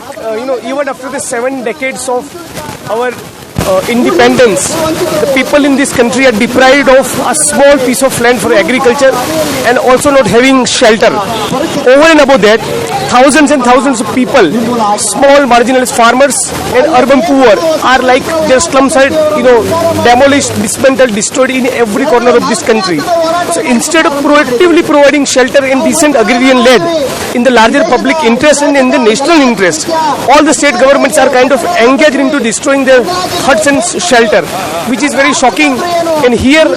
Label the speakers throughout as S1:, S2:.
S1: like, even after the 7 decades of our independence, the people in this country are deprived of a small piece of land for agriculture and also not having shelter. Over and above that, thousands and thousands of people, small marginalized farmers and urban poor, are like their slums are demolished, dismantled, destroyed in every corner of this country. So instead of proactively providing shelter and decent agrarian land in the larger public interest and in the national interest, all the state governments are kind of engaged into destroying their huts and shelter, which is very shocking. And here,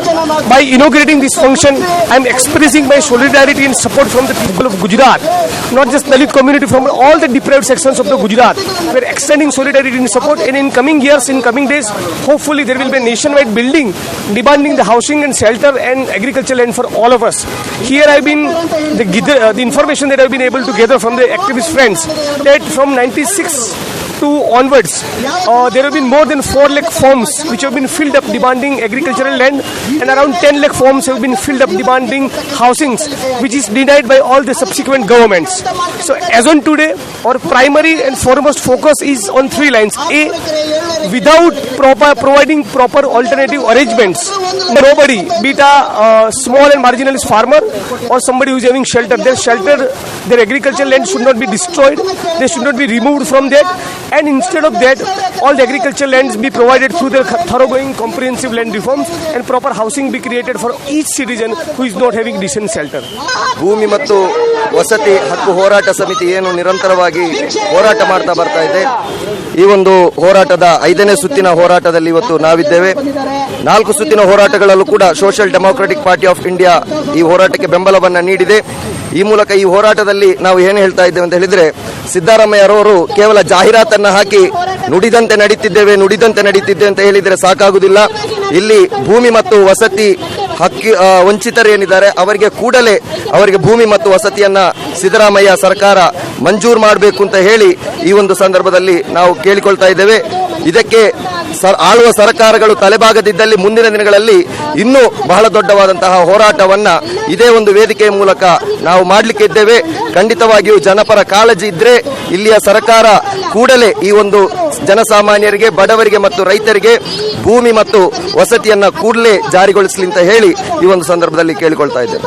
S1: by inaugurating this function, I am expressing my solidarity and support from the people of Gujarat, not just Dalit community, from all the deprived sections of the Gujarat. We are extending solidarity and support, and in coming years, in coming days, hopefully there will be a nationwide building demanding the housing and shelter and agricultural land for all of us. Here I've been, the information that I've been able to gather from the activist friends, that from 96 to onwards, there have been more than 4 lakh forms which have been filled up demanding agricultural land, and around 10 lakh forms have been filled up demanding housings, which is denied by all the subsequent governments. So as on today, our primary and foremost focus is on 3 lines. A, without providing proper alternative arrangements, nobody, be it a small and marginalized farmer or somebody who is having shelter, their agricultural land should not be destroyed, they should not be removed from that, and instead of that, all the agricultural lands be provided through the thoroughgoing comprehensive land reforms, and proper housing be created for each citizen who is not having decent shelter.
S2: ಭೂಮಿ ಮತ್ತು ವಸತಿ ಹಕ್ಕು ಹೋರಾಟ ಸಮಿತಿ ಏನು ನಿರಂತರವಾಗಿ ಹೋರಾಟ ಮಾಡ್ತಾ ಬರ್ತಾ ಇದೆ, ಈ ಒಂದು ಹೋರಾಟದ 5ನೇ ಸುತ್ತಿನ ಹೋರಾಟದಲ್ಲಿ ಇವತ್ತು ನಾವಿದ್ದೇವೆ. 4 ಸುತ್ತಿನ ಹೋರಾಟಗಳಲ್ಲೂ ಕೂಡ social democratic party of India ಈ ಹೋರಾಟಕ್ಕೆ ಬೆಂಬಲವನ್ನ ನೀಡಿದೆ. ಈ ಮೂಲಕ ಈ ಹೋರಾಟದಲ್ಲಿ ನಾವು ಏನು ಹೇಳ್ತಾ ಇದ್ದೇವೆ ಅಂತ ಹೇಳಿದ್ರೆ, ಸಿದ್ದರಾಮಯ್ಯರವರು ಕೇವಲ ಜಾಹೀರಾತನ್ನ ಹಾಕಿ ನುಡಿದಂತೆ ನಡೀತಿದ್ದೆ ಅಂತ ಹೇಳಿದ್ರೆ ಸಾಕಾಗುವುದಿಲ್ಲ. ಇಲ್ಲಿ ಭೂಮಿ ಮತ್ತು ವಸತಿ ವಂಚಿತರೇನಿದ್ದಾರೆ ಅವರಿಗೆ ಕೂಡಲೇ ಅವರಿಗೆ ಭೂಮಿ ಮತ್ತು ವಸತಿಯನ್ನ ಸಿದ್ದರಾಮಯ್ಯ ಸರ್ಕಾರ ಮಂಜೂರು ಮಾಡಬೇಕು ಅಂತ ಹೇಳಿ ಈ ಒಂದು ಸಂದರ್ಭದಲ್ಲಿ ನಾವು ಕೇಳಿಕೊಳ್ತಾ ಇದ್ದೇವೆ. ಇದಕ್ಕೆ ಆಳುವ ಸರ್ಕಾರಗಳು ತಲೆಬಾಗದಿದ್ದಲ್ಲಿ ಮುಂದಿನ ದಿನಗಳಲ್ಲಿ ಇನ್ನೂ ಬಹಳ ದೊಡ್ಡವಾದಂತಹ ಹೋರಾಟವನ್ನ ಇದೇ ಒಂದು ವೇದಿಕೆಯ ಮೂಲಕ ನಾವು ಮಾಡಲಿಕ್ಕೆ ಇದ್ದೇವೆ. ಖಂಡಿತವಾಗಿಯೂ ಜನಪರ ಕಾಳಜಿ ಇದ್ರೆ ಇಲ್ಲಿಯ ಸರ್ಕಾರ ಕೂಡಲೇ ಈ ಒಂದು ಜನಸಾಮಾನ್ಯರಿಗೆ, ಬಡವರಿಗೆ ಮತ್ತು ರೈತರಿಗೆ ಭೂಮಿ ಮತ್ತು ವಸತಿಯನ್ನ ಕೂಡಲೇ ಜಾರಿಗೊಳಿಸಲಿ ಅಂತ ಹೇಳಿ ಈ ಒಂದು ಸಂದರ್ಭದಲ್ಲಿ ಕೇಳಿಕೊಳ್ತಾ ಇದ್ದೇವೆ.